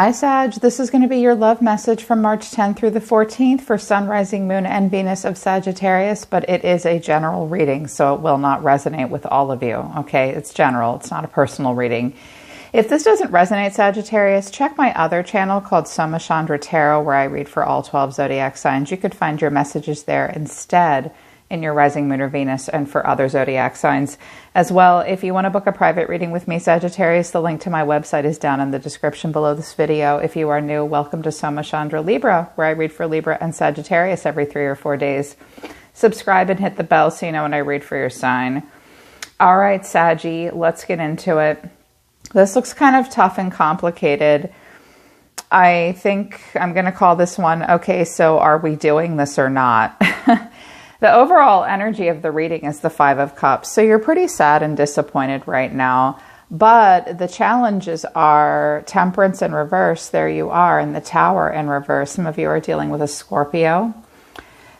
Hi, Sag. This is going to be your love message from March 10th through the 14th for Sun, Rising, Moon, and Venus of Sagittarius, but it is a general reading, so it will not resonate with all of you, okay? It's general. It's not a personal reading. If this doesn't resonate, Sagittarius, check my other channel called Soma Chandra Tarot, where I read for all 12 zodiac signs. You could find your messages there instead in your rising, moon, or Venus, and for other zodiac signs as well. If you want to book a private reading with me, Sagittarius, the link to my website is down in the description below this video. If you are new, welcome to Soma Chandra Libra, where I read for Libra and Sagittarius every 3 or 4 days. Subscribe and hit the bell so you know when I read for your sign. All right, Saggy, let's get into it. This looks kind of tough and complicated. I think I'm going to call this one, okay, so are we doing this or not? The overall energy of the reading is the Five of Cups. So you're pretty sad and disappointed right now. But the challenges are Temperance in reverse. There you are, in the Tower in reverse. Some of you are dealing with a Scorpio.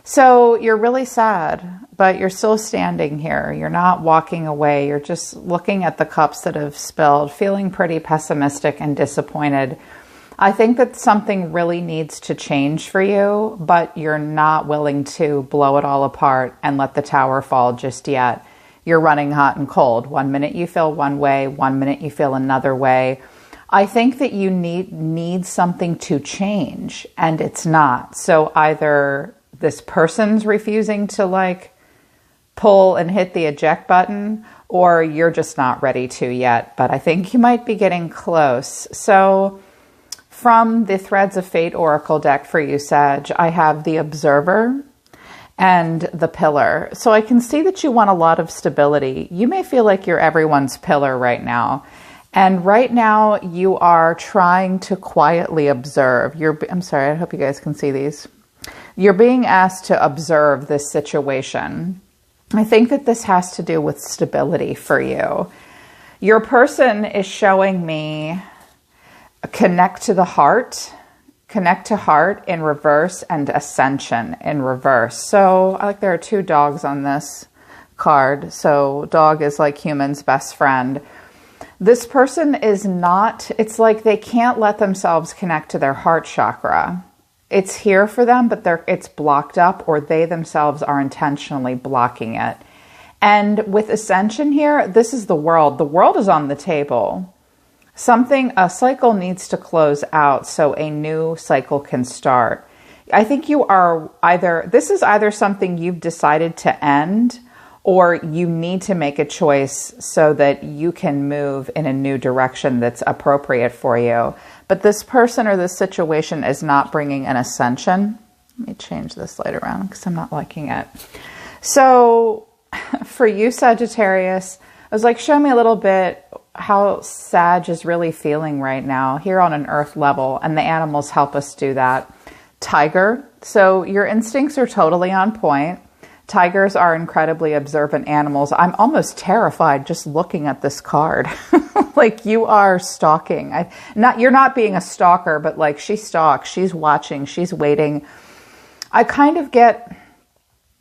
So you're really sad, but you're still standing here. You're not walking away. You're just looking at the cups that have spilled, feeling pretty pessimistic and disappointed. I think that something really needs to change for you, but you're not willing to blow it all apart and let the tower fall just yet. You're running hot and cold. 1 minute you feel one way, 1 minute you feel another way. I think that you need something to change, and it's not. So either this person's refusing to like pull and hit the eject button, or you're just not ready to yet. But I think you might be getting close. So from the Threads of Fate Oracle deck for you, Sag, I have the Observer and the Pillar. So I can see that you want a lot of stability. You may feel like you're everyone's pillar right now. And right now you are trying to quietly observe. I'm sorry, I hope you guys can see these. You're being asked to observe this situation. I think that this has to do with stability for you. Your person is showing me connect to the heart, connect to heart in reverse, and ascension in reverse. So there are 2 dogs on this card. So dog is like human's best friend. This person is not, it's like they can't let themselves connect to their heart chakra. It's here for them, but it's blocked up, or they themselves are intentionally blocking it. And with ascension here, this is the world. The world is on the table. A cycle needs to close out so a new cycle can start. I think you are this is either something you've decided to end, or you need to make a choice so that you can move in a new direction that's appropriate for you. But this person or this situation is not bringing an ascension. Let me change this light around because I'm not liking it. So for you, Sagittarius, I was like, show me a little bit how Sag is really feeling right now here on an earth level, and the animals help us do that. Tiger. So your instincts are totally on point. Tigers are incredibly observant animals. I'm almost terrified just looking at this card. Like you are stalking. You're not being a stalker, but like she stalks, she's watching, she's waiting. I kind of get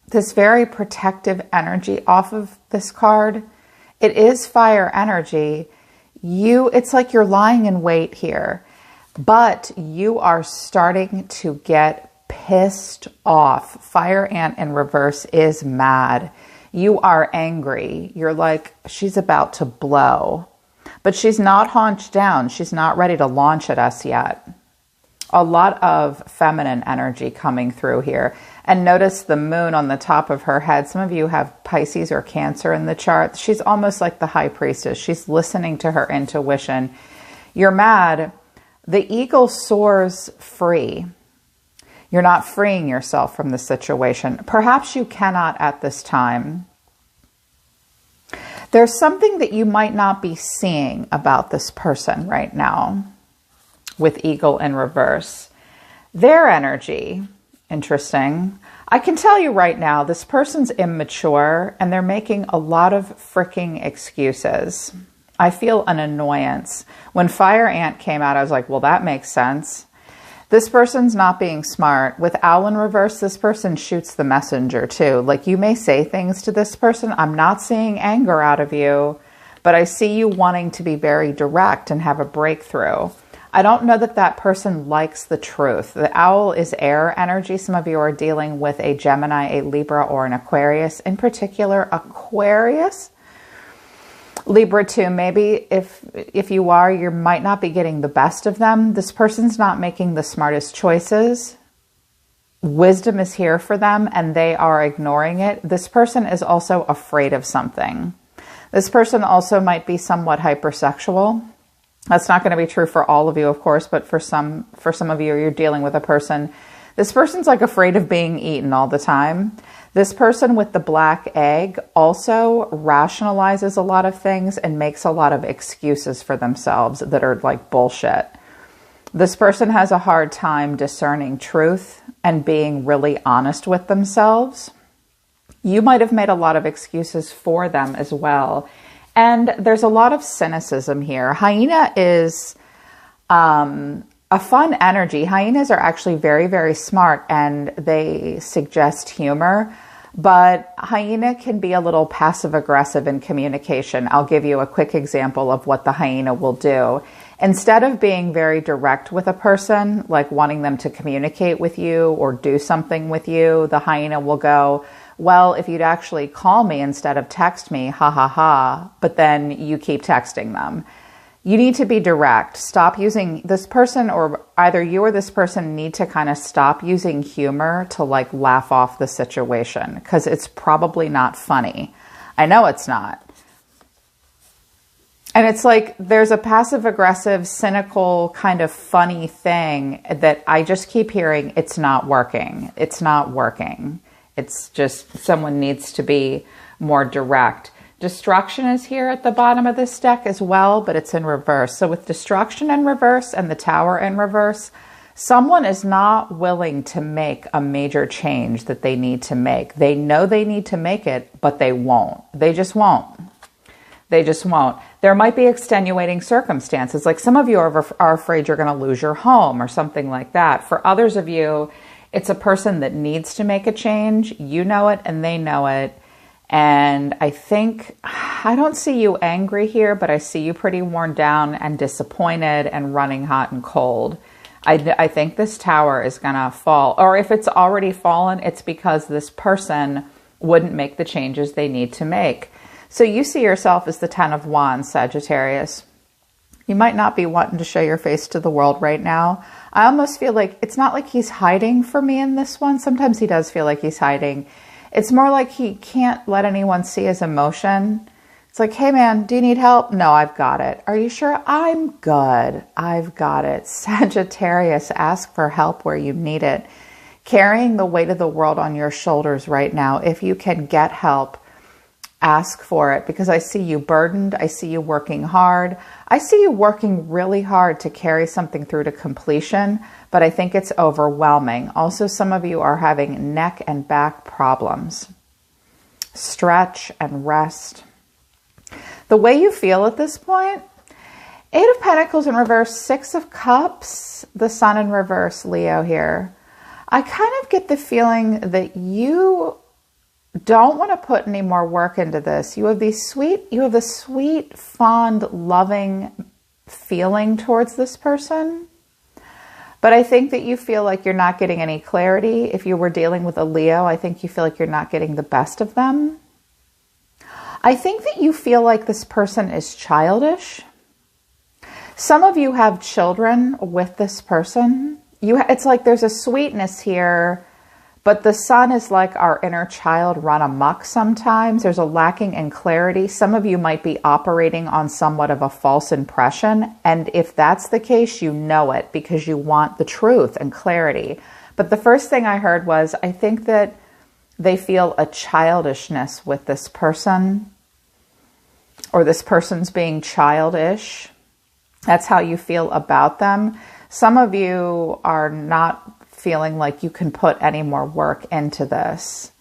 this very protective energy off of this card. It is fire energy. It's like you're lying in wait here, but you are starting to get pissed off. Fire ant in reverse is mad. You are angry. You're like, she's about to blow, but she's not haunched down. She's not ready to launch at us yet. A lot of feminine energy coming through here. And notice the moon on the top of her head. Some of you have Pisces or Cancer in the chart. She's almost like the high priestess. She's listening to her intuition. You're mad. The eagle soars free. You're not freeing yourself from the situation. Perhaps you cannot at this time. There's something that you might not be seeing about this person right now with eagle in reverse. Their energy, interesting. I can tell you right now, this person's immature and they're making a lot of freaking excuses. I feel an annoyance. When fire ant came out, I was like, well, that makes sense. This person's not being smart. With owl in reverse, this person shoots the messenger too. Like you may say things to this person. I'm not seeing anger out of you, but I see you wanting to be very direct and have a breakthrough. I don't know that that person likes the truth. The owl is air energy. Some of you are dealing with a Gemini, a Libra, or an Aquarius. In particular, Aquarius. Libra too. Maybe if you are, you might not be getting the best of them. This person's not making the smartest choices. Wisdom is here for them and they are ignoring it. This person is also afraid of something. This person also might be somewhat hypersexual. That's not going to be true for all of you, of course, but for some of you, you're dealing with a person. This person's like afraid of being eaten all the time. This person with the black egg also rationalizes a lot of things and makes a lot of excuses for themselves that are like bullshit. This person has a hard time discerning truth and being really honest with themselves. You might have made a lot of excuses for them as well. And there's a lot of cynicism here. Hyena is a fun energy. Hyenas are actually very, very smart and they suggest humor. But hyena can be a little passive aggressive in communication. I'll give you a quick example of what the hyena will do. Instead of being very direct with a person, like wanting them to communicate with you or do something with you, the hyena will go, well, if you'd actually call me instead of text me, ha ha ha, but then you keep texting them. You need to be direct. Stop using this person, or either you or this person need to kind of stop using humor to like laugh off the situation, because it's probably not funny. I know it's not. And it's like there's a passive aggressive, cynical kind of funny thing that I just keep hearing, it's not working. It's not working. It's just someone needs to be more direct. Destruction is here at the bottom of this deck as well, but it's in reverse. So with destruction in reverse and the tower in reverse, someone is not willing to make a major change that they need to make. They know they need to make it, but they won't. They just won't. They just won't. There might be extenuating circumstances. Like some of you are afraid you're going to lose your home or something like that. For others of you, it's a person that needs to make a change. You know it and they know it. And I don't see you angry here, but I see you pretty worn down and disappointed and running hot and cold. I think this tower is going to fall. Or if it's already fallen, it's because this person wouldn't make the changes they need to make. So you see yourself as the 10 of Wands, Sagittarius. You might not be wanting to show your face to the world right now. I almost feel like it's not like he's hiding for me in this one. Sometimes he does feel like he's hiding. It's more like he can't let anyone see his emotion. It's like, hey man, do you need help? No, I've got it. Are you sure? I'm good. I've got it. Sagittarius, ask for help where you need it. Carrying the weight of the world on your shoulders right now. If you can get help, ask for it, because I see you burdened. I see you working hard. I see you working really hard to carry something through to completion, but I think it's overwhelming. Also, some of you are having neck and back problems. Stretch and rest. The way you feel at this point, 8 of Pentacles in reverse, 6 of Cups, the Sun in reverse, Leo here. I kind of get the feeling that you don't want to put any more work into this. You have a sweet, fond, loving feeling towards this person. But I think that you feel like you're not getting any clarity. If you were dealing with a Leo, I think you feel like you're not getting the best of them. I think that you feel like this person is childish. Some of you have children with this person. It's like there's a sweetness here, but the Sun is like our inner child run amok sometimes. There's a lacking in clarity. Some of you might be operating on somewhat of a false impression. And if that's the case, you know it because you want the truth and clarity. But the first thing I heard was, I think that they feel a childishness with this person, or this person's being childish. That's how you feel about them. Some of you are not feeling like you can put any more work into this,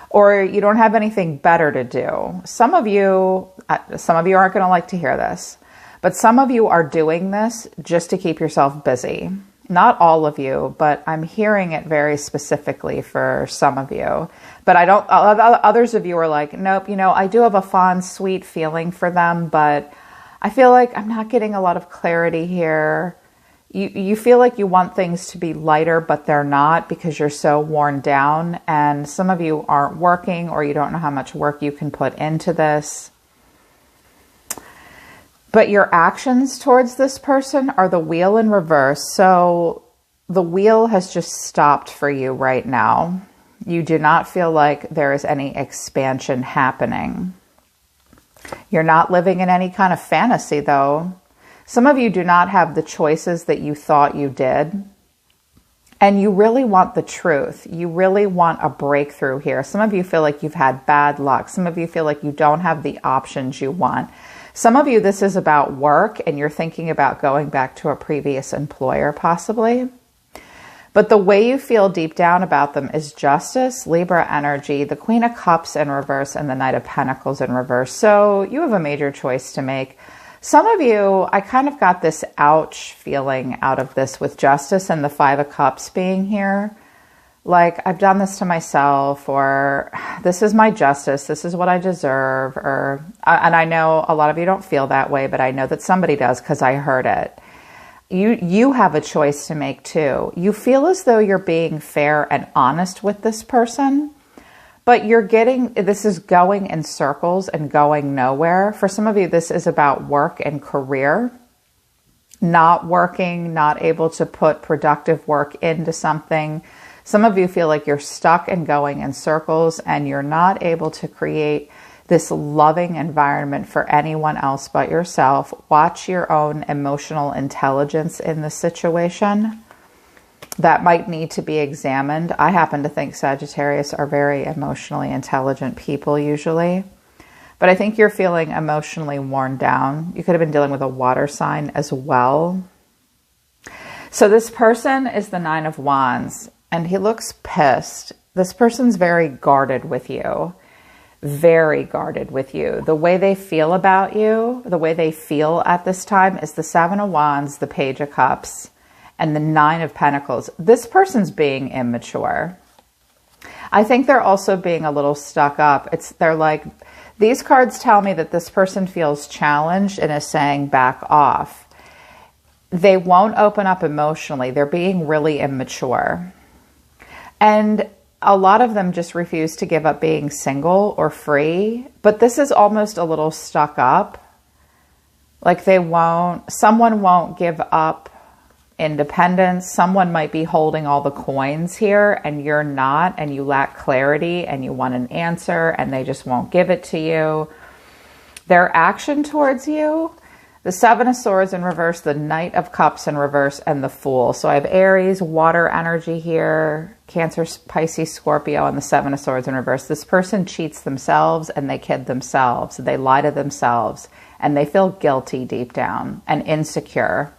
or you don't have anything better to do. Some of you aren't going to like to hear this, but some of you are doing this just to keep yourself busy. Not all of you, but I'm hearing it very specifically for some of you. But others of you are like, nope, I do have a fond, sweet feeling for them, but I feel like I'm not getting a lot of clarity here. You feel like you want things to be lighter, but they're not because you're so worn down. And some of you aren't working, or you don't know how much work you can put into this. But your actions towards this person are the wheel in reverse. So the wheel has just stopped for you right now. You do not feel like there is any expansion happening. You're not living in any kind of fantasy, though. Some of you do not have the choices that you thought you did. And you really want the truth. You really want a breakthrough here. Some of you feel like you've had bad luck. Some of you feel like you don't have the options you want. Some of you, this is about work and you're thinking about going back to a previous employer possibly. But the way you feel deep down about them is justice, Libra energy, the Queen of Cups in reverse, and the Knight of Pentacles in reverse. So you have a major choice to make. Some of you, I kind of got this ouch feeling out of this with justice and the Five of Cups being here. Like, I've done this to myself, or this is my justice, this is what I deserve, or, and I know a lot of you don't feel that way, but I know that somebody does because I heard it. You have a choice to make too. You feel as though you're being fair and honest with this person, but this is going in circles and going nowhere. For some of you, this is about work and career. Not working, not able to put productive work into something. Some of you feel like you're stuck and going in circles and you're not able to create this loving environment for anyone else but yourself. Watch your own emotional intelligence in the situation. That might need to be examined. I happen to think Sagittarius are very emotionally intelligent people usually. But I think you're feeling emotionally worn down. You could have been dealing with a water sign as well. So this person is the Nine of Wands, and he looks pissed. This person's very guarded with you. Very guarded with you. The way they feel about you, the way they feel at this time is the Seven of Wands, the Page of Cups, and the Nine of Pentacles. This person's being immature. I think they're also being a little stuck up. They're like, these cards tell me that this person feels challenged and is saying back off. They won't open up emotionally. They're being really immature. And a lot of them just refuse to give up being single or free, but this is almost a little stuck up. Like someone won't give up independence. Someone might be holding all the coins here and you're not, and you lack clarity and you want an answer and they just won't give it to you. Their action towards you, the Seven of Swords in reverse, the Knight of Cups in reverse, and the Fool. So I have Aries, water energy here, Cancer, Pisces, Scorpio, and the Seven of Swords in reverse. This person cheats themselves and they kid themselves. They lie to themselves and they feel guilty deep down and insecure.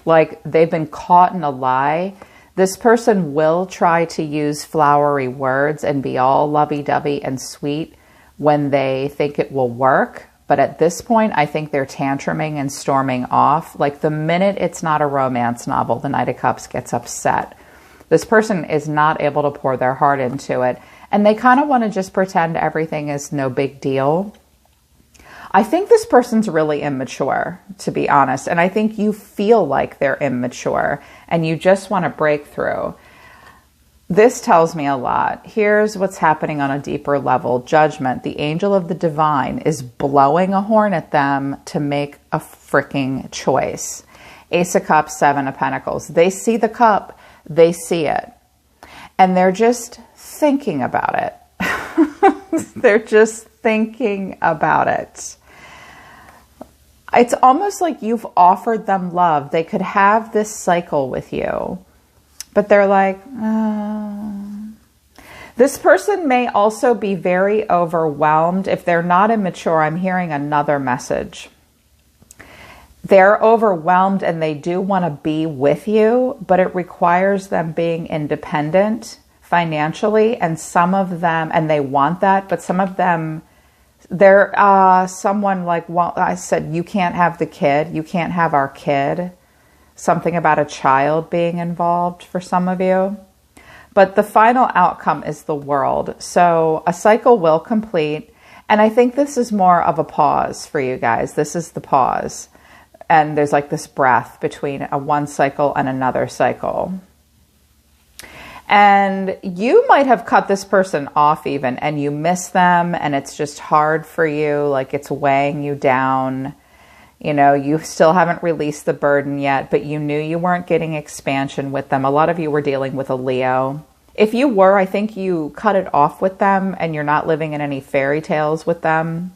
Like they've been caught in a lie. This person will try to use flowery words and be all lovey-dovey and sweet when they think it will work. But at this point, I think they're tantruming and storming off. Like the minute it's not a romance novel, the Knight of Cups gets upset. This person is not able to pour their heart into it. And they kind of want to just pretend everything is no big deal. I think this person's really immature, to be honest. And I think you feel like they're immature and you just want to break through. This tells me a lot. Here's what's happening on a deeper level. Judgment. The angel of the divine is blowing a horn at them to make a freaking choice. Ace of Cups, Seven of Pentacles. They see the cup. They see it. And they're just thinking about it. They're just thinking about it. It's almost like you've offered them love. They could have this cycle with you. But they're like, oh. This person may also be very overwhelmed. If they're not immature, I'm hearing another message. They're overwhelmed and they do want to be with you, but it requires them being independent financially. And some of them, and they want that, but some of them, they're someone like, well, I said, you can't have the kid. You can't have our kid. Something about a child being involved for some of you. But the final outcome is the World. So a cycle will complete. And I think this is more of a pause for you guys. This is the pause. And there's like this breath between one cycle and another cycle. And you might have cut this person off even, and you miss them, and it's just hard for you, like it's weighing you down. You know, you still haven't released the burden yet, but you knew you weren't getting expansion with them. A lot of you were dealing with a Leo. If you were, I think you cut it off with them, and you're not living in any fairy tales with them.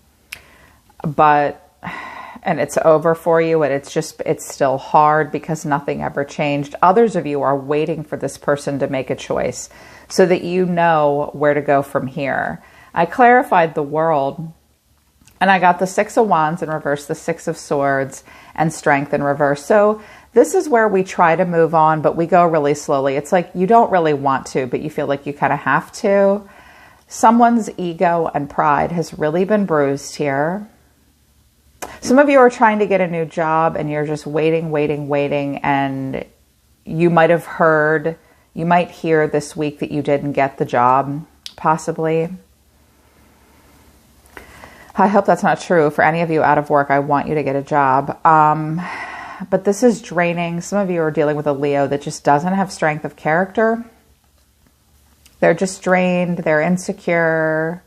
And it's over for you, and it's still hard because nothing ever changed. Others of you are waiting for this person to make a choice so that you know where to go from here. I clarified the world, and I got the Six of Wands in reverse, the Six of Swords, and Strength in reverse. So this is where we try to move on, but we go really slowly. It's like you don't really want to, but you feel like you kind of have to. Someone's ego and pride has really been bruised here. Some of you are trying to get a new job, and you're just waiting, and you might have heard, you might hear this week that you didn't get the job, possibly. I hope that's not true. For any of you out of work, I want you to get a job. But this is draining. Some of you are dealing with a Leo that just doesn't have strength of character. They're just drained. They're insecure.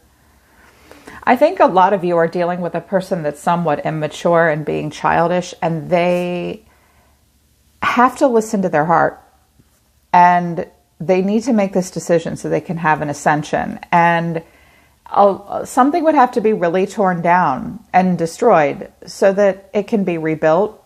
I think a lot of you are dealing with a person that's somewhat immature and being childish, and they have to listen to their heart, and they need to make this decision so they can have an ascension. And something would have to be really torn down and destroyed so that it can be rebuilt,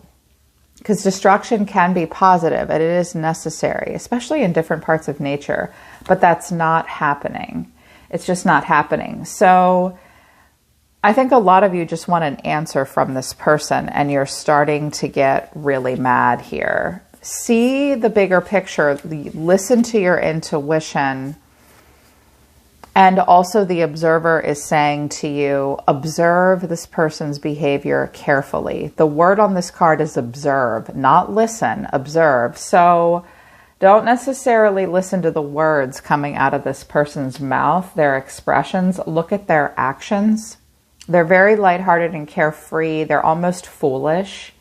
because destruction can be positive and it is necessary, especially in different parts of nature, but that's not happening. It's just not happening. So I think a lot of you just want an answer from this person, and you're starting to get really mad here. See the bigger picture, listen to your intuition. And also the observer is saying to you, observe this person's behavior carefully. The word on this card is observe, not listen, observe. So don't necessarily listen to the words coming out of this person's mouth, their expressions. Look at their actions. They're very lighthearted and carefree. They're almost foolish.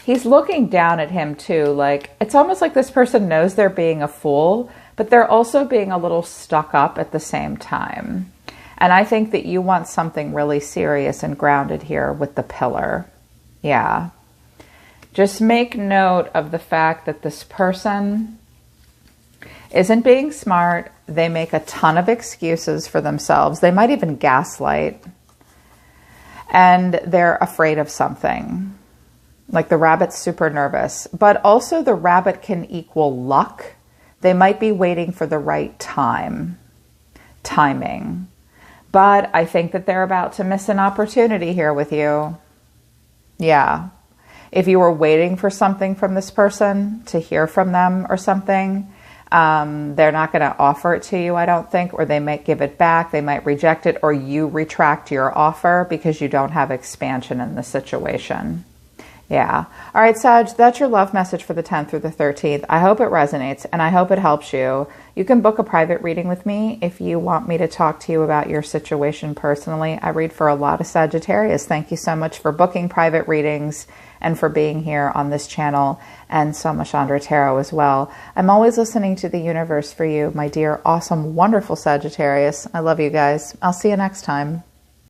He's looking down at him too. Like, it's almost like this person knows they're being a fool, but they're also being a little stuck up at the same time. And I think that you want something really serious and grounded here with the pillar. Yeah. Just make note of the fact that this person isn't being smart. They make a ton of excuses for themselves. They might even gaslight. And they're afraid of something. Like the rabbit's super nervous. But also the rabbit can equal luck. They might be waiting for the right timing. But I think that they're about to miss an opportunity here with you. Yeah. If you were waiting for something from this person, to hear from them or something, they're not going to offer it to you, I don't think, or they might give it back, they might reject it, or you retract your offer because you don't have expansion in the situation. Yeah. All right, Sag, that's your love message for the 10th through the 13th. I hope it resonates, and I hope it helps you. You can book a private reading with me if you want me to talk to you about your situation personally. I read for a lot of Sagittarius. Thank you so much for booking private readings and for being here on this channel, and Soma Chandra Tarot as well. I'm always listening to the universe for you, my dear, awesome, wonderful Sagittarius. I love you guys. I'll see you next time.